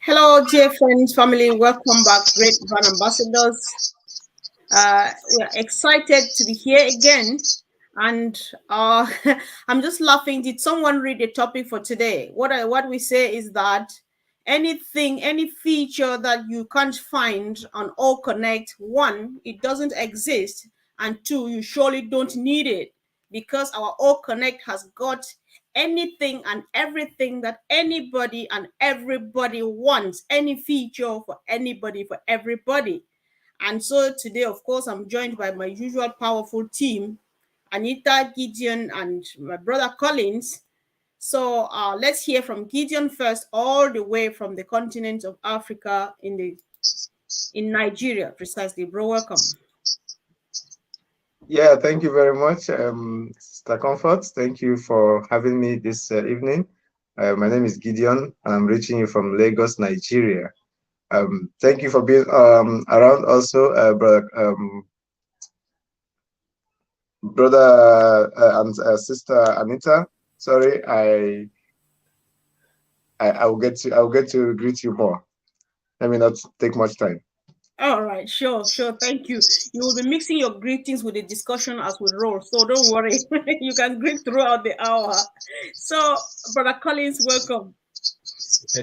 Hello, dear friends, family. Welcome back, great brand ambassadors. We are excited to be here again. And I'm just laughing. Did someone read the topic for today? What we say is that anything, any feature that you can't find on All Connect, one, it doesn't exist, and two, you surely don't need it because our All Connect has got anything and everything that anybody and everybody wants, any feature for anybody, for everybody. And so today, of course, I'm joined by my usual powerful team, Anita, Gideon, and my brother Collins. So let's hear from Gideon first, all the way from the continent of Africa in Nigeria, precisely. Bro, welcome. Yeah, thank you very much, Mr. Comfort. Thank you for having me this evening. My name is Gideon, and I'm reaching you from Lagos, Nigeria. Thank you for being around also, brother and sister Anita. Sorry, I will get to greet you more. Let me not take much time. All right, sure. Thank you. You will be mixing your greetings with the discussion as we roll, so don't worry. You can greet throughout the hour. So, Brother Collins, welcome.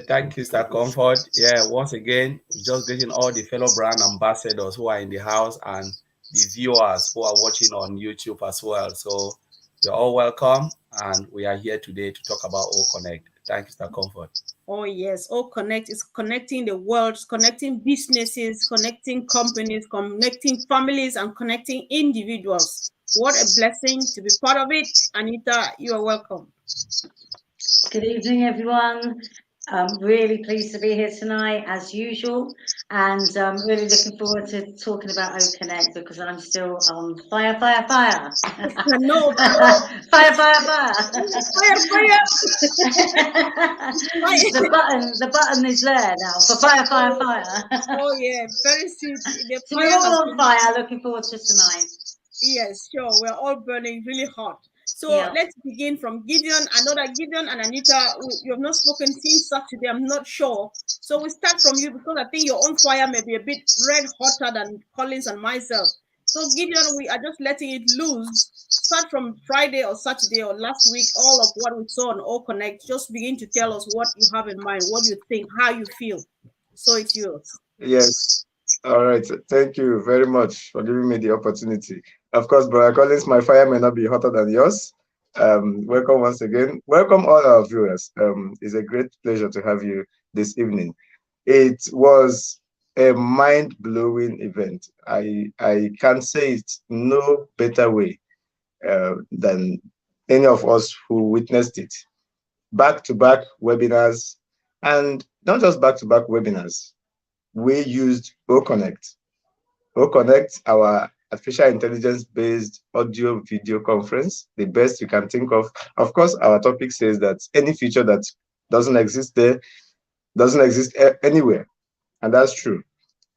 Thank you, Sir Comfort. Yeah, once again, just greeting all the fellow brand ambassadors who are in the house and the viewers who are watching on YouTube as well. So you're all welcome, and we are here today to talk about All Connect. Thank you, Sir Comfort. Oh, yes. All Connect is connecting the world, it's connecting businesses, connecting companies, connecting families, and connecting individuals. What a blessing to be part of it. Anita, you are welcome. Good evening, everyone. I'm really pleased to be here tonight, as usual, and I'm really looking forward to talking about OConnect because I'm still on fire, fire, fire. No, Fire, fire, fire. fire. The button is there now for fire, fire, fire. Oh, yeah, very soon. The So fire we're has all on been. fire. Looking forward to tonight. Yes, sure. We're all burning really hot. So Yeah. let's begin from Gideon. I know that Gideon and Anita, you have not spoken since Saturday. I'm not sure. So we start from you because I think your own fire may be a bit red hotter than Collins and myself. So Gideon, we are just letting it loose. Start from Friday or Saturday or last week, all of what we saw on All Connect. Just begin to tell us what you have in mind, what you think, how you feel. So it's yours. Yes. All right. Thank you very much for giving me the opportunity. Of course, Brother Collins, my fire may not be hotter than yours. Welcome once again. Welcome all our viewers. It's a great pleasure to have you this evening. It was a mind-blowing event. I can say it no better way than any of us who witnessed it. Back-to-back webinars, and not just back-to-back webinars. We used OConnect. OConnect, our artificial intelligence based audio video conference, the best you can think of. Of course, our topic says that any feature that doesn't exist there doesn't exist anywhere. And that's true.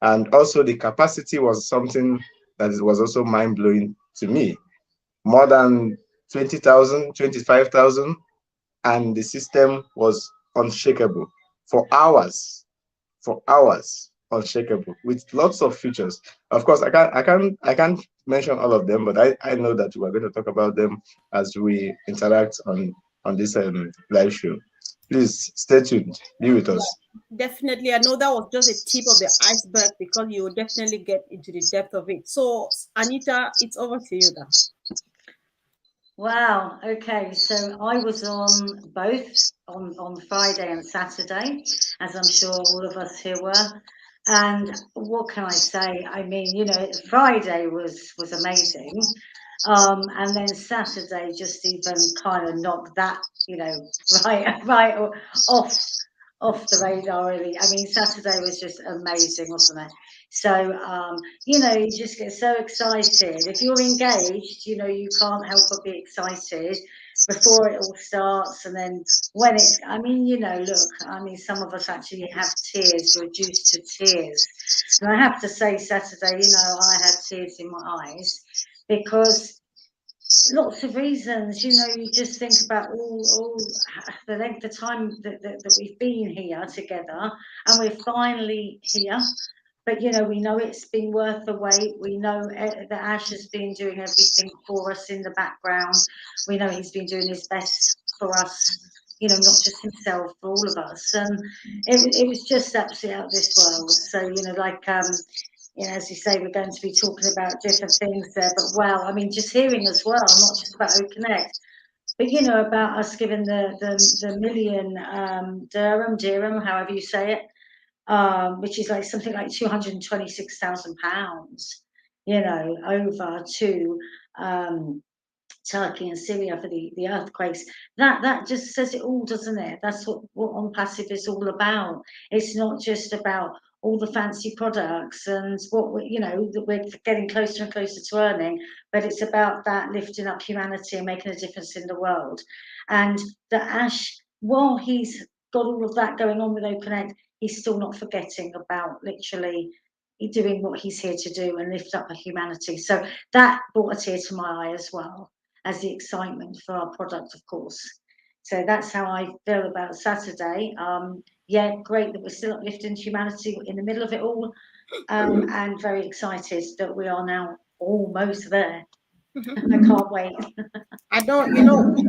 And also, the capacity was something that was also mind blowing to me. More than 20,000, 25,000, and the system was unshakable for hours, unshakable with lots of features. Of course, I can't mention all of them, but I know that we're going to talk about them as we interact on this live show. Please stay tuned. Be with us. Definitely. I know that was just a tip of the iceberg because you will definitely get into the depth of it. So, Anita, it's over to you now. Wow. Okay. So I was on both on Friday and Saturday, as I'm sure all of us here were. And what can I say? I mean, Friday was amazing. And then Saturday just even kind of knocked that, right off the radar really. I mean, Saturday was just amazing, wasn't it? So, you just get so excited. If you're engaged, you can't help but be excited before it all starts. And then when I mean, look, I mean, some of us actually have tears, reduced to tears. And I have to say, Saturday, I had tears in my eyes because Lots of reasons. You just think about all the length of time that we've been here together, and we're finally here. But we know it's been worth the wait. We know that Ash has been doing everything for us in the background. We know he's been doing his best for us. Not just himself, for all of us. And it was just absolutely out of this world. So like as you say, we're going to be talking about different things there. But wow, I mean, just hearing as well, not just about Connect, but about us giving the million dirham, however you say it, which is like something like £226,000, over to Turkey and Syria for the earthquakes. That just says it all, doesn't it? That's what On Passive is all about. It's not just about all the fancy products and what that we're getting closer and closer to earning, but it's about that lifting up humanity and making a difference in the world. And that Ash, while he's got all of that going on with OConnect, he's still not forgetting about literally doing what he's here to do and lift up humanity. So that brought a tear to my eye as well as the excitement for our product, of course. So that's how I feel about Saturday. Yeah, great that we're still uplifting humanity in the middle of it all, and very excited that we are now almost there. I can't wait. I don't,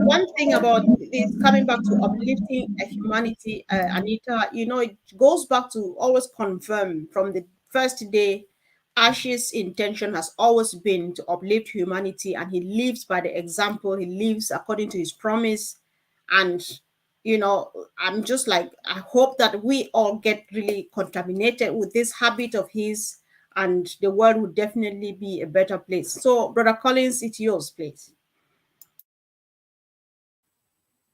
one thing about this coming back to uplifting humanity, Anita, it goes back to always confirm from the first day. Ash's intention has always been to uplift humanity, and he lives by the example. He lives according to his promise. And, I'm just like, I hope that we all get really contaminated with this habit of his, and the world would definitely be a better place. So, Brother Collins, it's yours, please.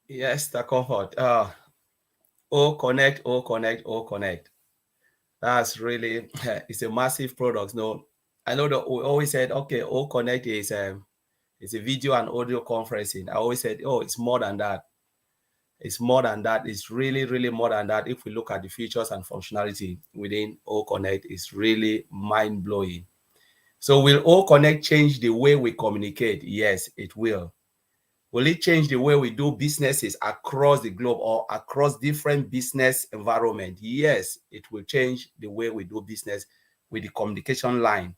Yes, the comfort. Oh, connect, oh, connect, oh, connect. That's really, it's a massive product. No, I know that we always said, okay, oh, connect is it's a video and audio conferencing. I always said, oh, it's more than that. It's more than that. It's really, really more than that. If we look at the features and functionality within O Connect, it's really mind blowing. So will O Connect change the way we communicate? Yes, it will. Will it change the way we do businesses across the globe or across different business environment? Yes, it will change the way we do business with the communication line.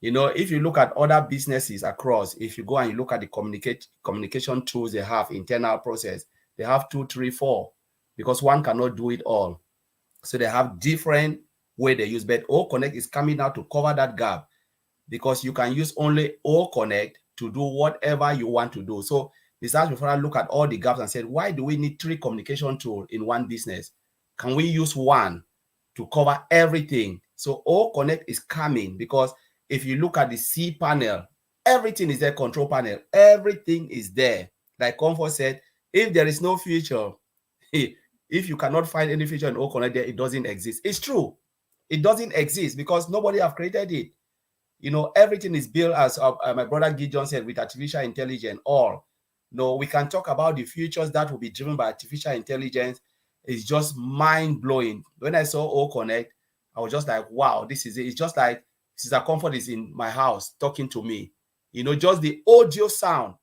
If you look at other businesses across, if you go and you look at the communication tools they have, internal process, they have 2, 3, 4, because one cannot do it all. So they have different way they use, but O Connect is coming out to cover that gap, because you can use only O Connect to do whatever you want to do. So the search before look at all the gaps and said, why do we need 3 communication tools in one business? Can we use one to cover everything? So O Connect is coming, because if you look at the C panel, everything is there, control panel, everything is there. Like Comfort said, if there is no feature, if you cannot find any feature in O Connect there, it doesn't exist. It's true. It doesn't exist because nobody have created it. Everything is built, as my brother Gideon said, with artificial intelligence. We can talk about the futures that will be driven by artificial intelligence. It's just mind-blowing. When I saw O Connect, I was just like, wow, this is it. It's just like Sister Comfort is in my house talking to me. Just the audio sound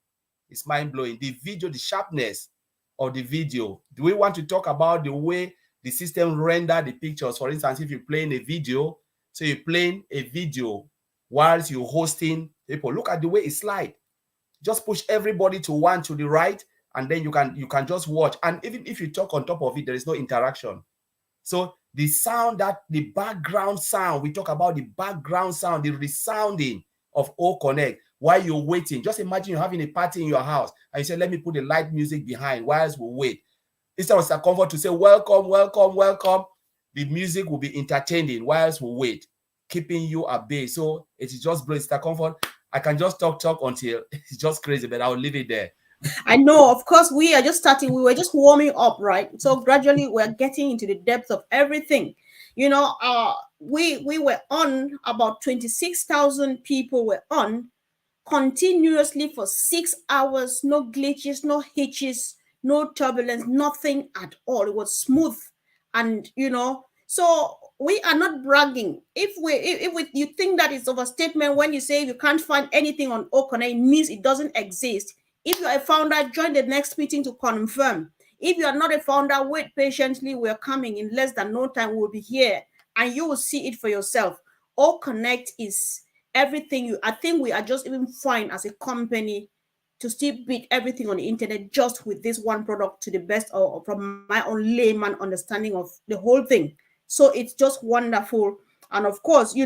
is mind-blowing. The video, the sharpness of the video. Do we want to talk about the way the system render the pictures? For instance, if you're playing a video, so you're playing a video whilst you're hosting people, look at the way it slides. Just push everybody to one to the right, and then you can just watch. And even if you talk on top of it, there is no interaction. So the sound, that the background sound, we talk about the background sound, the resounding of O Connect while you're waiting. Just imagine you're having a party in your house and you say, let me put the light music behind whilst we wait. Instead of Mr. Comfort to say, welcome, welcome, welcome, the music will be entertaining whilst we wait, keeping you at bay. So it is just great, Mr. Comfort. I can just talk until it's just crazy, but I'll leave it there. I know, of course, we are just starting. We were just warming up, right? So gradually, we're getting into the depth of everything. We were on about 26,000 people were on continuously for 6 hours. No glitches, no hitches, no turbulence, nothing at all. It was smooth, and so we are not bragging. If you think that it's overstatement when you say you can't find anything on Oconnect, it means it doesn't exist. If you're a founder, join the next meeting to confirm. If you are not a founder, wait patiently. We're coming in less than no time. We'll be here and you will see it for yourself. Oconnect is everything you, I think we are just even fine as a company to still beat everything on the internet just with this one product to the best, or from my own layman understanding of the whole thing. So it's just wonderful. And of course, I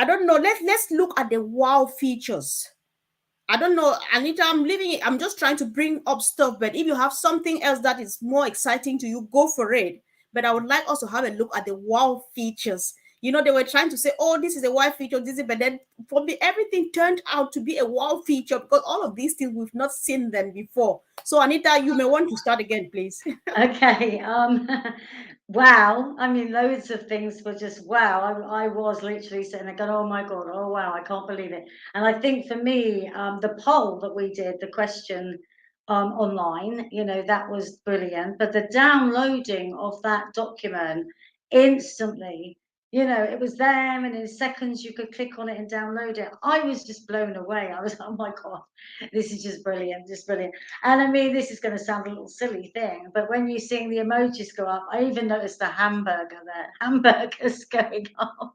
don't know, let's look at the wow features. I don't know, Anita, I'm leaving it. I'm just trying to bring up stuff, but if you have something else that is more exciting to you, go for it. But I would like us to have a look at the wow features. They were trying to say, oh, this is a wow feature, this is, but then for me, everything turned out to be a wow feature because all of these things we've not seen them before. So, Anita, you may want to start again, please. Okay. Wow. I mean, loads of things were just wow. I was literally sitting there going, oh my God, oh wow, I can't believe it. And I think for me, the poll that we did, the question online, that was brilliant. But the downloading of that document instantly, it was there, and in seconds you could click on it and download it. I was just blown away. I was, oh my God, this is just brilliant, just brilliant. And I mean, this is going to sound a little silly thing, but when you're seeing the emojis go up, I even noticed the hamburger there, hamburgers going up.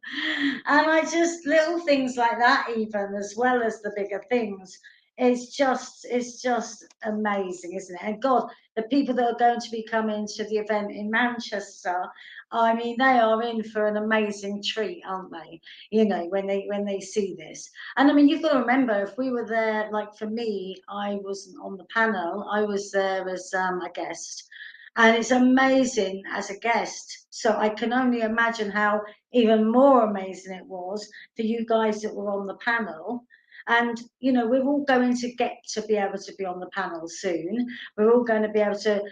And I just, little things like that, even as well as the bigger things. It's just amazing, isn't it? And God, the people that are going to be coming to the event in Manchester, I mean, they are in for an amazing treat, aren't they? When they see this. And I mean, you've got to remember, if we were there, like for me, I wasn't on the panel, I was there as a guest. And it's amazing as a guest. So I can only imagine how even more amazing it was for you guys that were on the panel. And, we're all going to get to be able to be on the panel soon. We're all going to be able to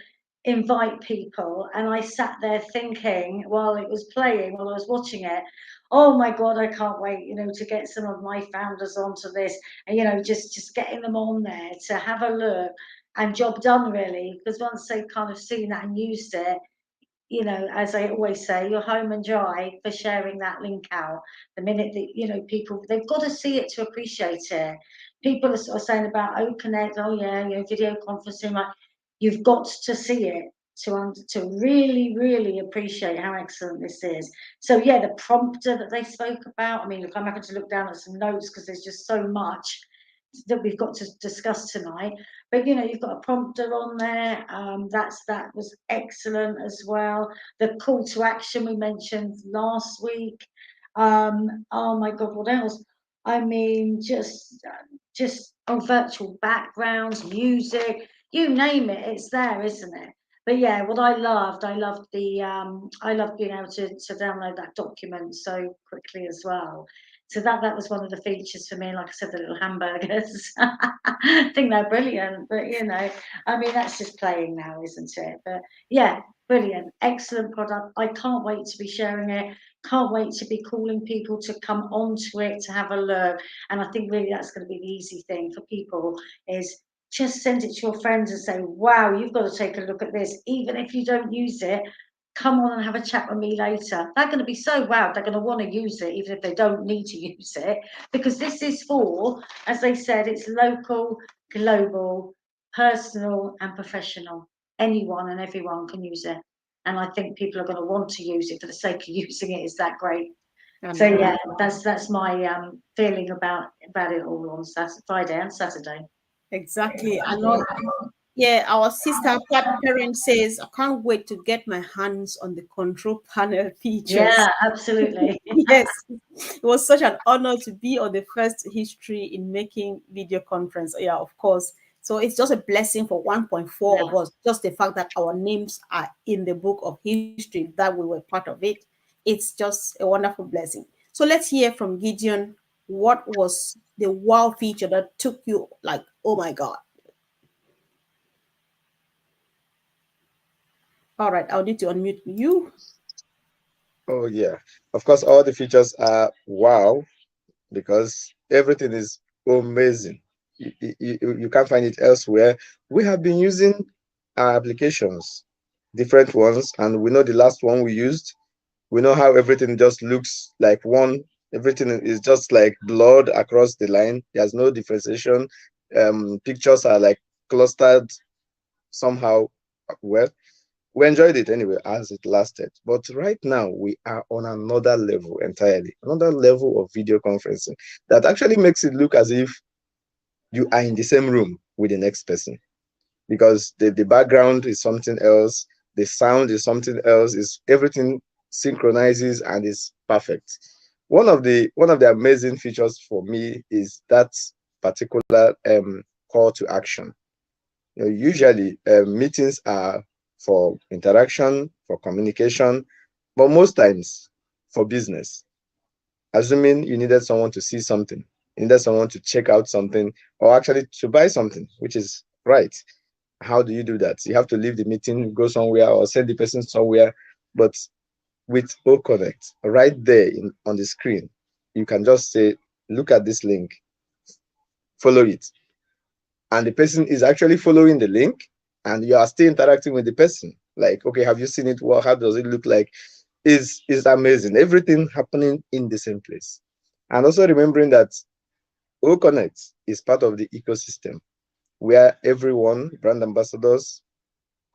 invite people. And I sat there thinking while it was playing, while I was watching it, oh my God, I can't wait, to get some of my founders onto this, and just getting them on there to have a look, and job done really, because once they've kind of seen that and used it, as I always say, you're home and dry for sharing that link out. The minute that, people, they've got to see it to appreciate it. People are sort of saying about Connect, oh yeah, video conferencing, like, you've got to see it to really, really appreciate how excellent this is. So yeah, the prompter that they spoke about, I mean, look, I'm having to look down at some notes because there's just so much that we've got to discuss tonight. But you've got a prompter on there. That was excellent as well. The call to action we mentioned last week. Oh my God, what else? I mean, just virtual backgrounds, music, you name it, it's there, isn't it? But yeah, what I loved being able to download that document so quickly as well. So that was one of the features for me. Like I said, the little hamburgers. I think they're brilliant, but I mean, that's just playing now, isn't it? But yeah, brilliant, excellent product. I can't wait to be sharing it. Can't wait to be calling people to come onto it to have a look. And I think really that's going to be the easy thing for people is just send it to your friends and say, wow, you've got to take a look at this. Even if you don't use it, come on and have a chat with me later. They're going to be so wowed, they're going to want to use it, even if they don't need to use it, because this is for, as they said, it's local, global, personal, and professional. Anyone and everyone can use it. And I think people are going to want to use it for the sake of using it. Is that great? So yeah, that's my feeling about it all on Friday and Saturday. Exactly. I know. Yeah, our sister parent says, I can't wait to get my hands on the control panel features. Yeah, absolutely. Yes, it was such an honor to be on the first history in making video conference. Yeah, of course. So it's just a blessing for 1.4 of us. Just the fact that our names are in the book of history, that we were part of it. It's just a wonderful blessing. So let's hear from Gideon. What was the wow feature that took you like, oh my God? All right, I'll need to unmute you. Oh yeah, of course, all the features are wow because everything is amazing. You can't find it elsewhere. We have been using our applications different ones, and we know the last one we used. We know how everything just looks like one. Everything is just like blurred across the line. There's no differentiation. Pictures are like clustered somehow. Well, we enjoyed it anyway as it lasted. But right now we are on another level entirely, another level of video conferencing that actually makes it look as if you are in the same room with the next person, because the background is something else, the sound is something else, is everything synchronizes and is perfect. One of the amazing features for me is that particular call to action. Usually meetings are for interaction, for communication, but most times for business. Assuming you needed someone to see something, you needed someone to check out something, or actually to buy something, which is right. How do you do that? You have to leave the meeting, go somewhere, or send the person somewhere. But with OConnect, right there on the screen, you can just say, look at this link, follow it. And the person is actually following the link, and you are still interacting with the person. Like, okay, have you seen it? Well, how does it look like? Is amazing. Everything happening in the same place. And also remembering that OConnect is part of the ecosystem where everyone, brand ambassadors,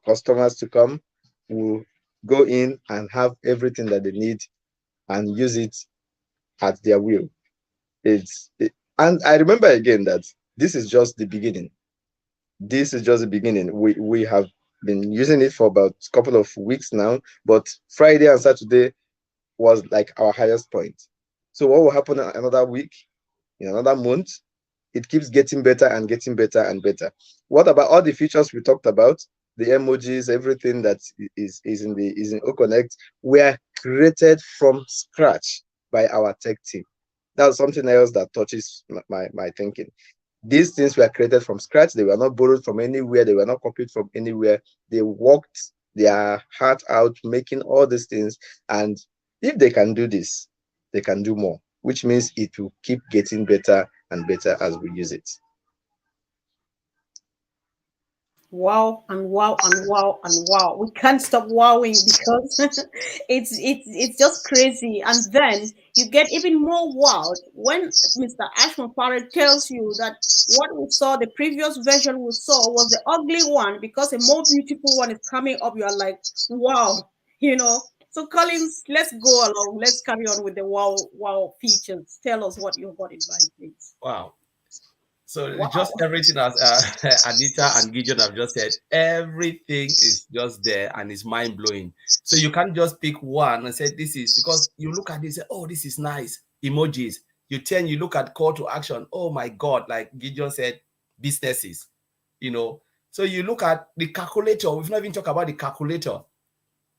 customers to come, will go in and have everything that they need and use it at their will. And I remember again that this is just the beginning. This is just the beginning. We have been using it for about a couple of weeks now, but Friday and Saturday was like our highest point. So what will happen another week, in another month? It keeps getting better and getting better and better. What about all the features we talked about? The emojis, everything that is in OConnect were created from scratch by our tech team. That's something else that touches my thinking. These things were created from scratch. They were not borrowed from anywhere. They were not copied from anywhere. They worked their heart out making all these things. And if they can do this, they can do more, which means it will keep getting better and better as we use it. Wow and wow and wow and wow. We can't stop wowing because it's just crazy. And then you get even more wowed when Mr. Ashman Farrell tells you that what we saw, the previous version we saw was the ugly one because a more beautiful one is coming up. You are like, wow, you know. So Collins, let's go along. Let's carry on with the wow features. Tell us what you got in mind, please. Wow. So just Wow. everything as Anita and Gideon have just said, everything is just there and it's mind blowing. So you can't just pick one and say this is, because you look at this, say, oh, this is nice. Emojis. You turn, you look at call to action. Oh my God, like Gideon said, businesses, you know. So you look at the calculator. We've not even talked about the calculator,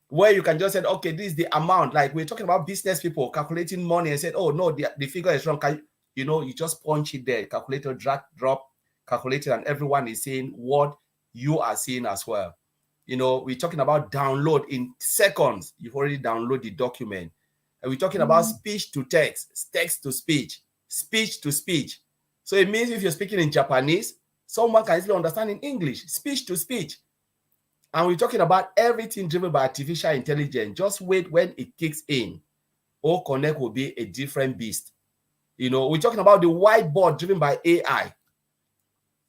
where you can just say, okay, this is the amount. Like we're talking about business people calculating money and said, oh no, the figure is wrong. Can you just punch it there, calculator, drag, drop, calculator, and everyone is seeing what you are seeing as well. We're talking about download in seconds. You've already downloaded the document. And we're talking about speech to text, text to speech to speech. So it means if you're speaking in Japanese, someone can easily understand in English, speech to speech. And we're talking about everything driven by artificial intelligence. Just wait when it kicks in. OConnect will be a different beast. We're talking about the whiteboard driven by AI.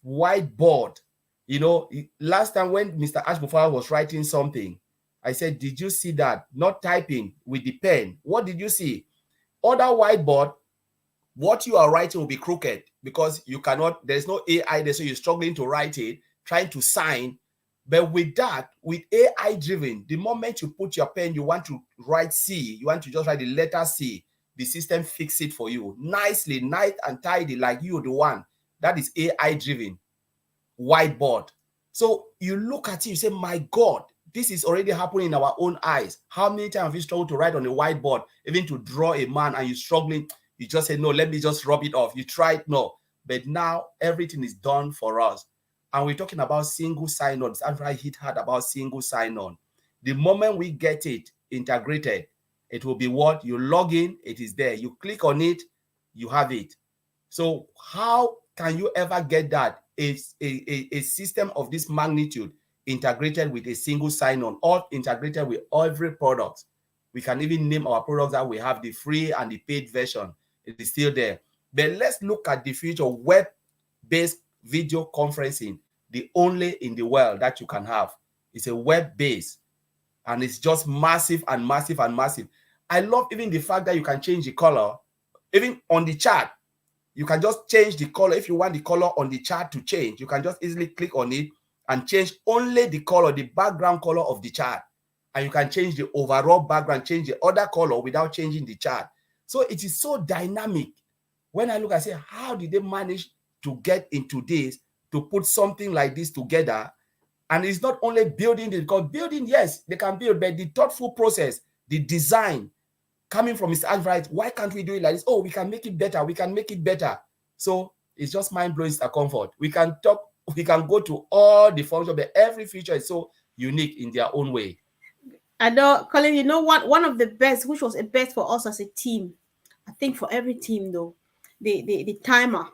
Whiteboard. Last time when Mr. Ashbufara was writing something, I said, did you see that? Not typing with the pen. What did you see? Other whiteboard, what you are writing will be crooked because there's no AI there, so you're struggling to write it, trying to sign. But with AI driven, the moment you put your pen, you want to write C, you want to just write the letter C, the system fix it for you nicely, nice and tidy, like you're the one. That is AI driven whiteboard. So you look at it, you say, my God, this is already happening in our own eyes. How many times have you struggled to write on a whiteboard, even to draw a man, and you're struggling? You just say, no, let me just rub it off. You tried, no. But now everything is done for us. And we're talking about single sign-on. After I hit hard about single sign-on. The moment we get it integrated, it will be what? You log in, it is there. You click on it, you have it. So how can you ever get that? A system of this magnitude integrated with a single sign-on, all integrated with every product. We can even name our products that we have, the free and the paid version. It is still there. But let's look at the future web-based video conferencing, the only in the world that you can have. It's a web-based, and it's just massive and massive and massive. I love even the fact that you can change the color, even on the chat. You can just change the color. If you want the color on the chart to change, you can just easily click on it and change only the color, the background color of the chart. And you can change the overall background, change the other color without changing the chart. So it is so dynamic. When I look, I say, how did they manage to get into this, to put something like this together? And it's not only building it, because building, yes, they can build, but the thoughtful process, the design, coming from his advice, why can't we do it like this? Oh, we can make it better. We can make it better. So it's just mind-blowing, Mr. Comfort. We can talk, we can go to all the functions, but every feature is so unique in their own way. I know, Colin, you know what? One of the best, which was a best for us as a team, I think for every team though, the timer.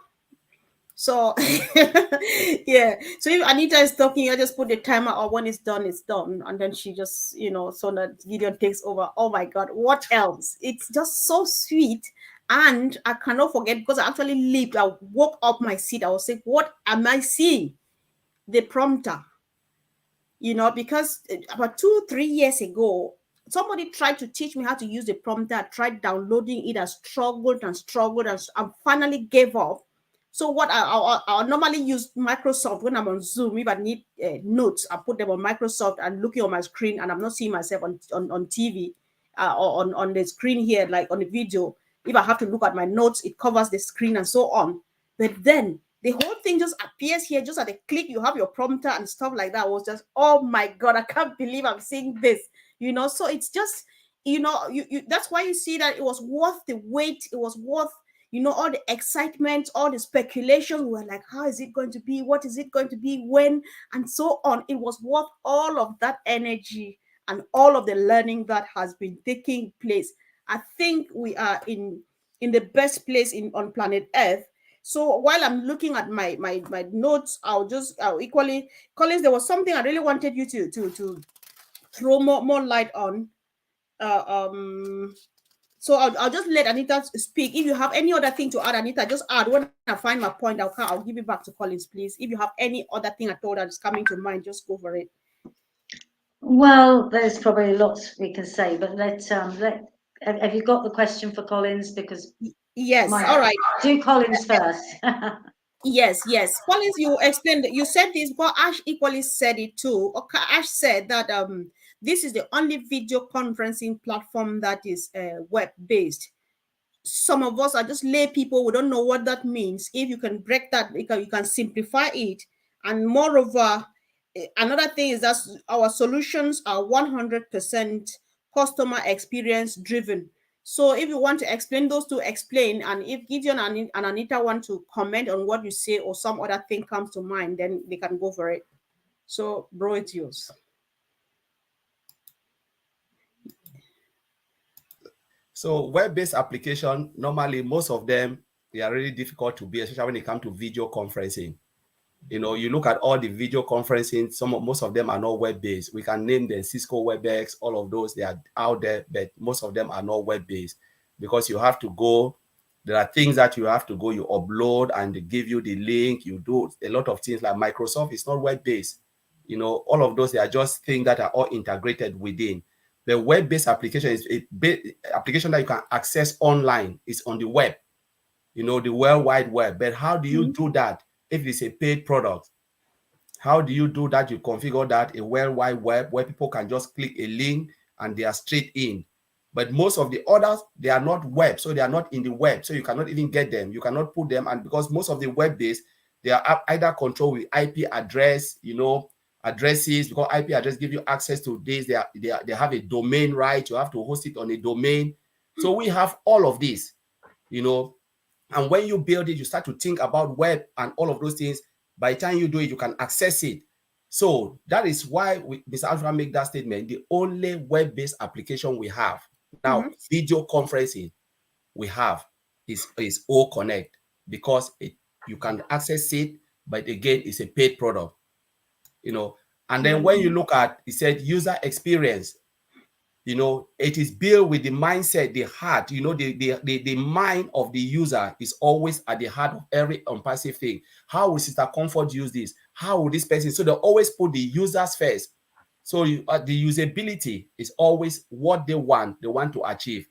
So yeah. So if Anita is talking, I just put the timer, or when it's done, it's done. And then she just, so that Gideon takes over. Oh my God, what else? It's just so sweet. And I cannot forget, because I actually leaped. I woke up my seat. I was saying, what am I seeing? The prompter. Because about 2-3 years ago, somebody tried to teach me how to use the prompter. I tried downloading it. I struggled and struggled and finally gave up. So what I normally use Microsoft when I'm on Zoom. If I need notes, I put them on Microsoft and looking on my screen, and I'm not seeing myself on TV or on the screen here, like on the video. If I have to look at my notes, it covers the screen and so on. But then the whole thing just appears here, just at a click. You have your prompter and stuff like that. I was just, oh my God, I can't believe I'm seeing this. So it's just, you that's why you see that it was worth the wait. It was worth all the excitement, all the speculation. We were like, how is it going to be? What is it going to be? When? And so on. It was worth all of that energy and all of the learning that has been taking place. I think we are in the best place on planet Earth. So while I'm looking at my notes, I'll equally, Collins, there was something I really wanted you to throw more light on. So I'll just let Anita speak. If you have any other thing to add, Anita, just add. When I find my point, I'll give it back to Collins, please. If you have any other thing at all that's coming to mind, just go for it. Well, there's probably lots we can say, but have you got the question for Collins? Because yes, all right. Do Collins first. Yes. Collins, you explained, you said this, but Ash equally said it too. Okay, Ash said that this is the only video conferencing platform that is web-based. Some of us are just lay people. We don't know what that means. If you can break that, you can simplify it. And moreover, another thing is that our solutions are 100% customer experience driven. So if you want to explain those two, explain. And if Gideon and Anita want to comment on what you say, or some other thing comes to mind, then they can go for it. So, bro, it's yours. So web-based application, normally most of them, they are really difficult to build, especially when it comes to video conferencing. You look at all the video conferencing, most of them are not web-based. We can name them Cisco WebEx, all of those, they are out there, but most of them are not web-based, because you have to go, there are things that you have to go, you upload and they give you the link, you do a lot of things. Like Microsoft is not web-based. All of those, they are just things that are all integrated within. The web-based application is a application that you can access online. It's on the web, the World Wide Web. But how do you do that if it's a paid product? How do you do that? You configure that a World Wide Web where people can just click a link and they are straight in. But most of the others, they are not web, so they are not in the web, so you cannot even get them. You cannot put them, and because most of the web-based, they are either controlled with IP address, addresses, because IP address give you access to this. They have a domain right. You have to host it on a domain. So we have all of this, and when you build it, you start to think about web and all of those things. By the time you do it, you can access it. So that is why Mr. Alpha make that statement. The only web-based application we have now, video conferencing we have is O Connect, because you can access it, but again, it's a paid product. And then when you look at, it said user experience, you know, it is built with the mindset, the heart, you know, the mind of the user is always at the heart of every ONPASSIVE thing. How will Sister Comfort use this? How will this person? So they always put the users first. So the usability is always what they want to achieve.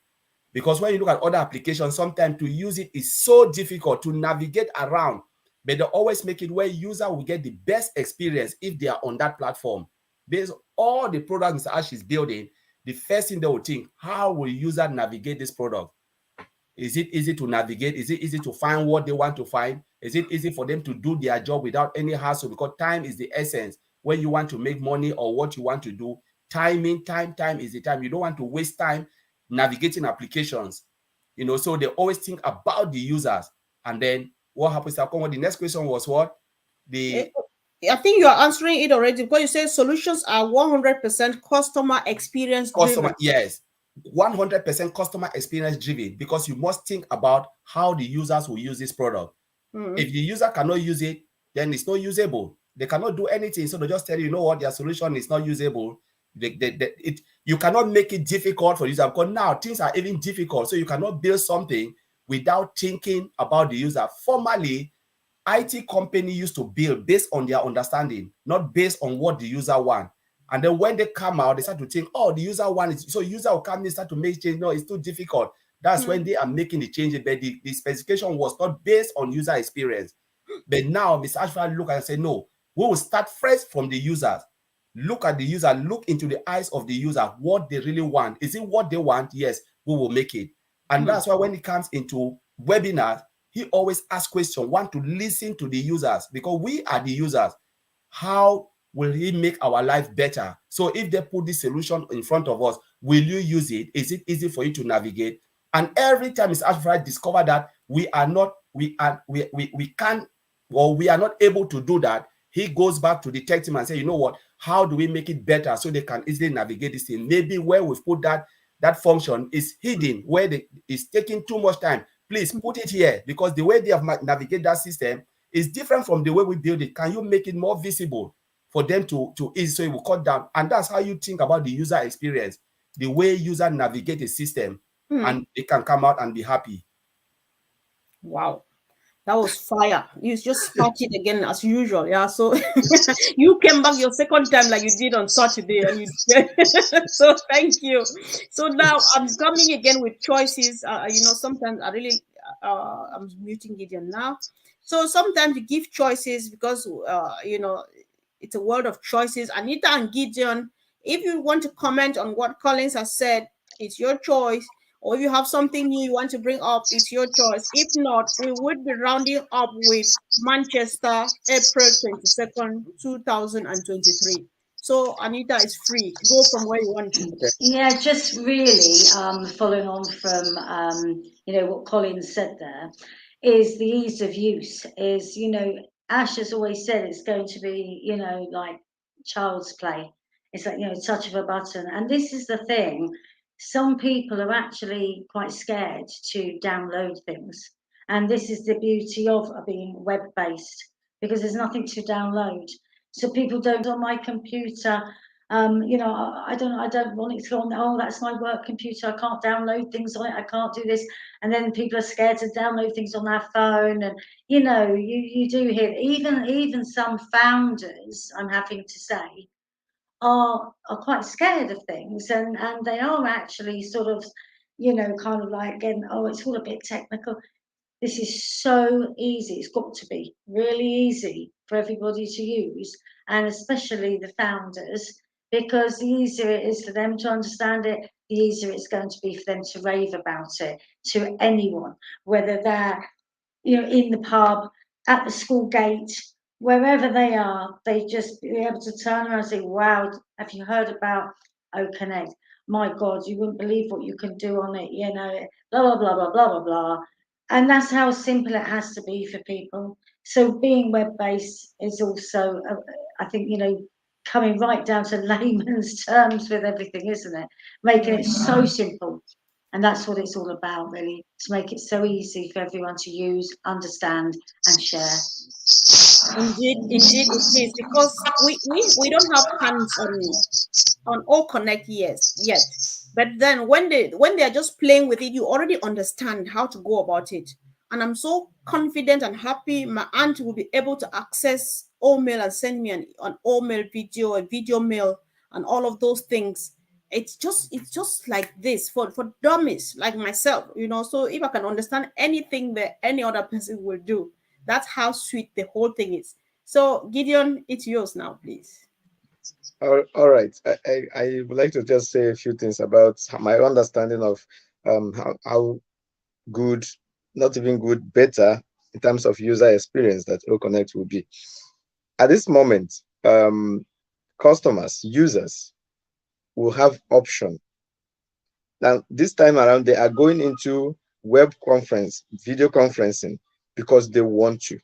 Because when you look at other applications, sometimes to use it is so difficult to navigate around, but they always make it where user will get the best experience if they are on that platform. Based on all the products Mr. Ash is building, the first thing they will think, how will user navigate this product? Is it easy to navigate? Is it easy to find what they want to find? Is it easy for them to do their job without any hassle? Because time is the essence. When you want to make money or what you want to do, time is the time. You don't want to waste time navigating applications. You know, so they always think about the users. And then what happens? The next question was what? I think you are answering it already, because you say solutions are 100% customer experience driven. Yes, 100% customer experience driven, because you must think about how the users will use this product. If the user cannot use it, then it's not usable. They cannot do anything. So they just tell you, you know what, their solution is not usable. You cannot make it difficult for user, because now things are even difficult. So you cannot build something without thinking about the user. Formerly, IT company used to build based on their understanding, not based on what the user want. And then when they come out, they start to think, oh, the user wants, so user will come in, start to make change. No, it's too difficult. That's when they are making the change. But the specification was not based on user experience. But now Mr. Ashford look and say, no, we will start first from the users. Look at the user, look into the eyes of the user, what they really want. Is it what they want? Yes, we will make it. And that's why when it comes into webinars, he always asks questions, want to listen to the users, because we are the users. How will he make our life better? So if they put this solution in front of us, will you use it? Is it easy for you to navigate? And every time Mr. Ashford discover that we can't, or we are not able to do that, he goes back to the tech team and say, you know what, how do we make it better so they can easily navigate this thing? Maybe where we've put that function is hidden, where it's taking too much time. Please put it here, because the way they have navigated that system is different from the way we build it. Can you make it more visible for them to ease, so it will cut down? And that's how you think about the user experience, the way user navigate a system, and they can come out and be happy. Wow. That was fire. You just spark it again as usual. Yeah. So you came back your second time like you did on Saturday, and so thank you. So now I'm coming again with choices. Sometimes I really I'm muting Gideon now. So sometimes you give choices because it's a world of choices. Anita and Gideon, if you want to comment on what Collins has said, it's your choice. Or if you have something new you want to bring up, it's your choice. If not, we would be rounding up with Manchester, April 22nd, 2023. So Anita is free. Go from where you want to. Yeah, just really following on from what Colin said there, is the ease of use. Is Ash has always said it's going to be like child's play. It's like touch of a button, and this is the thing. Some people are actually quite scared to download things, and this is the beauty of being web-based, because there's nothing to download. So people don't on my computer. I don't want it to go on. Oh, that's my work computer. I can't download things on it. I can't do this. And then people are scared to download things on their phone. And you do hear even some founders, I'm having to say, are quite scared of things, and they are actually sort of, kind of like getting, oh, it's all a bit technical. This is so easy. It's got to be really easy for everybody to use, and especially the founders, because the easier it is for them to understand it, the easier it's going to be for them to rave about it to anyone, whether they're in the pub, at the school gate, wherever they are. They just be able to turn around and say, wow, have you heard about OConnect? My God, you wouldn't believe what you can do on it, blah, blah, blah, blah, blah, blah, blah. And that's how simple it has to be for people. So being web-based is also, I think, coming right down to layman's terms with everything, isn't it? Making it so simple. And that's what it's all about, really, to make it so easy for everyone to use, understand, and share. Indeed it is, because we don't have hands on all connect, yes, yet. But then when they are just playing with it, you already understand how to go about it. And I'm so confident and happy my aunt will be able to access all mail and send me an all mail video, a video mail, and all of those things. It's just like this for dummies like myself, so if I can understand anything that any other person will do, that's how sweet the whole thing is. So Gideon, it's yours now, please. All right. I would like to just say a few things about my understanding of how good, not even good, better in terms of user experience that OConnect will be. At this moment, customers, users will have option. Now, this time around, they are going into web conference, video conferencing because they want to.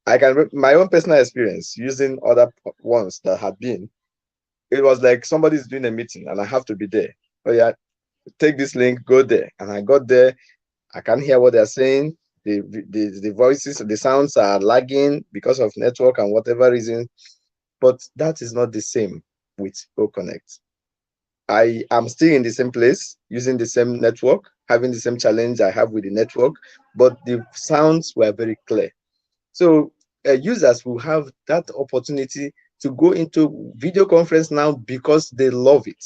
I can my own personal experience using other ones that had been. It was like somebody's doing a meeting and I have to be there. Oh yeah, take this link, go there. And I got there. I can't hear what they're saying. The voices, the sounds are lagging because of network and whatever reason. But that is not the same with OConnect. I am still in the same place, using the same network, having the same challenge I have with the network, but the sounds were very clear. So users will have that opportunity to go into video conference now because they love it,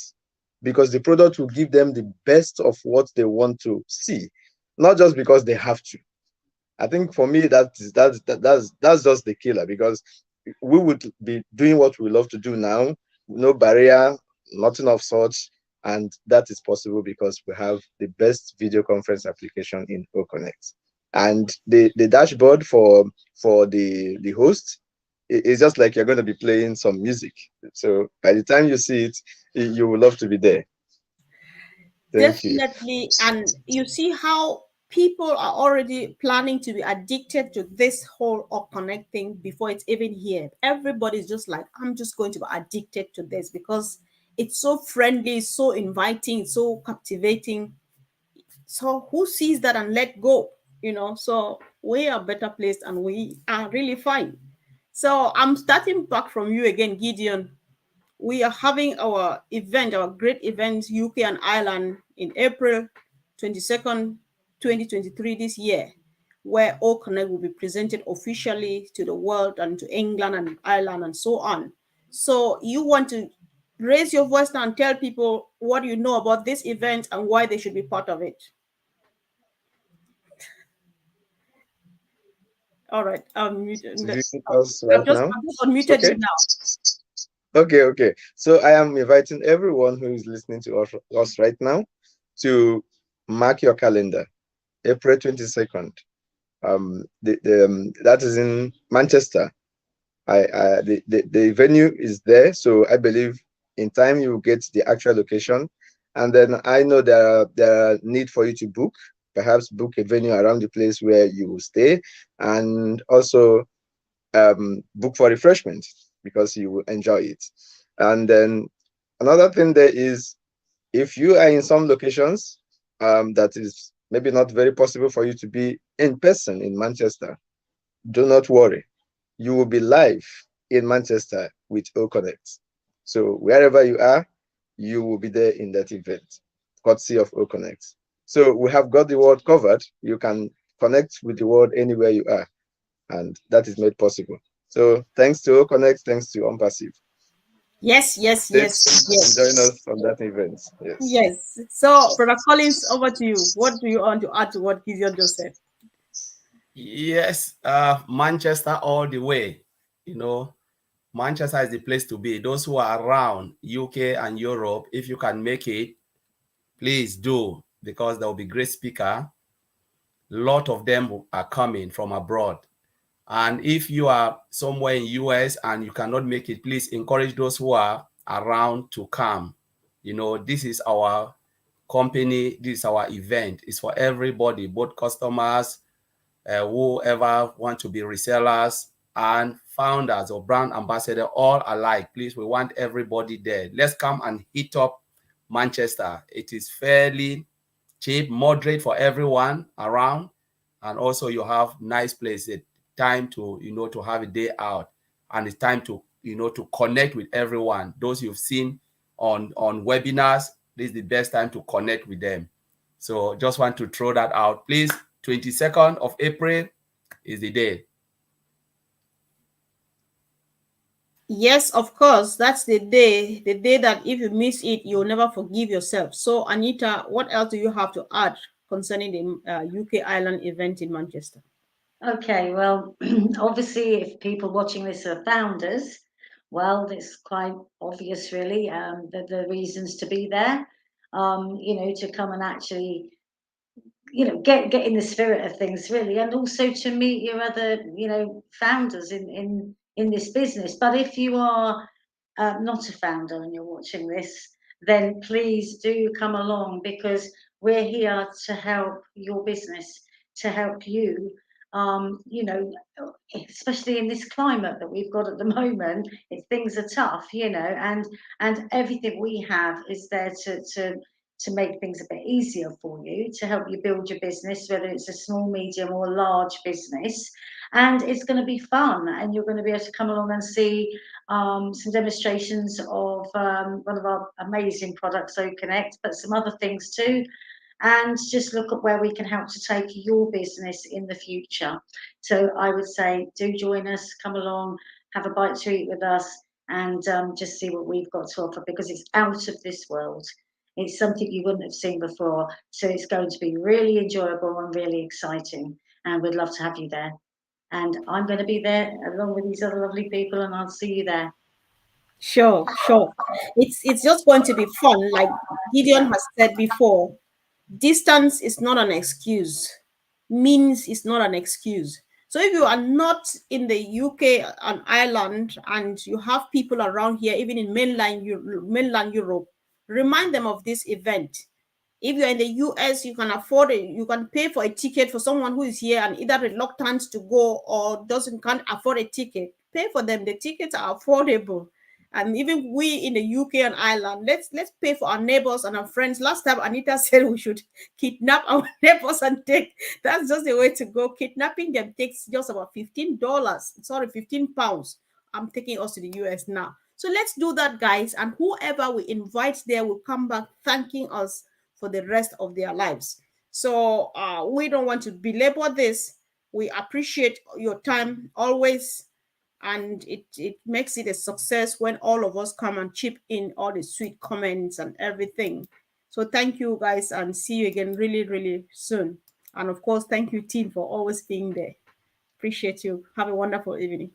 because the product will give them the best of what they want to see, not just because they have to. I think for me that's just the killer, because we would be doing what we love to do now, no barrier, nothing of such, and that is possible because we have the best video conference application in OConnect. And the dashboard for the host is just like you're going to be playing some music. So by the time you see it, you will love to be there. Thank you. Definitely. And you see how people are already planning to be addicted to this whole or connecting before it's even here. Everybody's just like, I'm just going to be addicted to this because it's so friendly, so inviting, so captivating. So who sees that and let go? So we are better placed and we are really fine. So I'm starting back from you again, Gideon. We are having our event, our great event, UK and Ireland, in April 22nd, 2023, this year, where All Connect will be presented officially to the world and to England and Ireland and so on. So you want to raise your voice now and tell people what you know about this event and why they should be part of it. All right. Viewing us I've right just, now. I've just unmuted Okay. you now. Okay. So I am inviting everyone who is listening to us right now to mark your calendar, April 22nd. That is in Manchester. The venue is there, so I believe in time you will get the actual location, and then I know there are need for you to book, perhaps book a venue around the place where you will stay, and also book for refreshment because you will enjoy it. And then another thing there is, if you are in some locations that is maybe not very possible for you to be in person in Manchester, do not worry. You will be live in Manchester with OConnect. So wherever you are, you will be there in that event, courtesy of OConnect. So we have got the world covered. You can connect with the world anywhere you are, and that is made possible. So thanks to OConnect, thanks to ONPASSIVE. Yes. And join us on that event. Yes. Yes. So, Brother Collins, over to you. What do you want to add to what Gideon just said? Yes, Manchester all the way. You know, Manchester is the place to be. Those who are around UK and Europe, if you can make it, please do, because there will be great speaker. A lot of them are coming from abroad. And if you are somewhere in US and you cannot make it, please encourage those who are around to come. You know, this is our company, this is our event. It's for everybody, both customers, whoever want to be resellers and founders or brand ambassador, all alike. Please, we want everybody there. Let's come and hit up Manchester. It is fairly cheap, moderate for everyone around, and also you have nice places. time to, to have a day out, and it's time to, to connect with everyone. Those you've seen on webinars, this is the best time to connect with them. So just want to throw that out. Please, 22nd of April is the day. Yes, of course. That's the day that if you miss it, you'll never forgive yourself. So, Anita, what else do you have to add concerning the UK Ireland event in Manchester? Okay, well, obviously, if people watching this are founders, well, it's quite obvious, really, the reasons to be there. To come and actually, get in the spirit of things, really, and also to meet your other, founders in this business. But if you are not a founder and you're watching this, then please do come along, because we're here to help your business, to help you. Especially in this climate that we've got at the moment, if things are tough, and everything we have is there to make things a bit easier for you, to help you build your business, whether it's a small, medium, or large business. And it's going to be fun, and you're going to be able to come along and see some demonstrations of one of our amazing products, OConnect, but some other things too, and just look at where we can help to take your business in the future. So I would say, do join us, come along, have a bite to eat with us, and just see what we've got to offer, because it's out of this world. It's something you wouldn't have seen before. So it's going to be really enjoyable and really exciting. And we'd love to have you there. And I'm going to be there along with these other lovely people, and I'll see you there. Sure, sure. It's just going to be fun. Like Gideon has said before, distance is not an excuse. Means is not an excuse. So if you are not in the UK and Ireland and you have people around here, even in mainland Europe, remind them of this event. If you're in the US, you can afford it. You can pay for a ticket for someone who is here and either reluctant to go or can't afford a ticket. Pay for them. The tickets are affordable. And even we in the UK and Ireland, let's pay for our neighbors and our friends. Last time Anita said we should kidnap our neighbors and take. That's just the way to go. Kidnapping them takes just about $15. Sorry, £15. I'm taking us to the US now. So let's do that, guys. And whoever we invite there will come back thanking us for the rest of their lives. So we don't want to belabor this. We appreciate your time always, and it makes it a success when all of us come and chip in all the sweet comments and everything. So thank you, guys, and see you again really, really soon. And of course, thank you, team, for always being there. Appreciate you. Have a wonderful evening.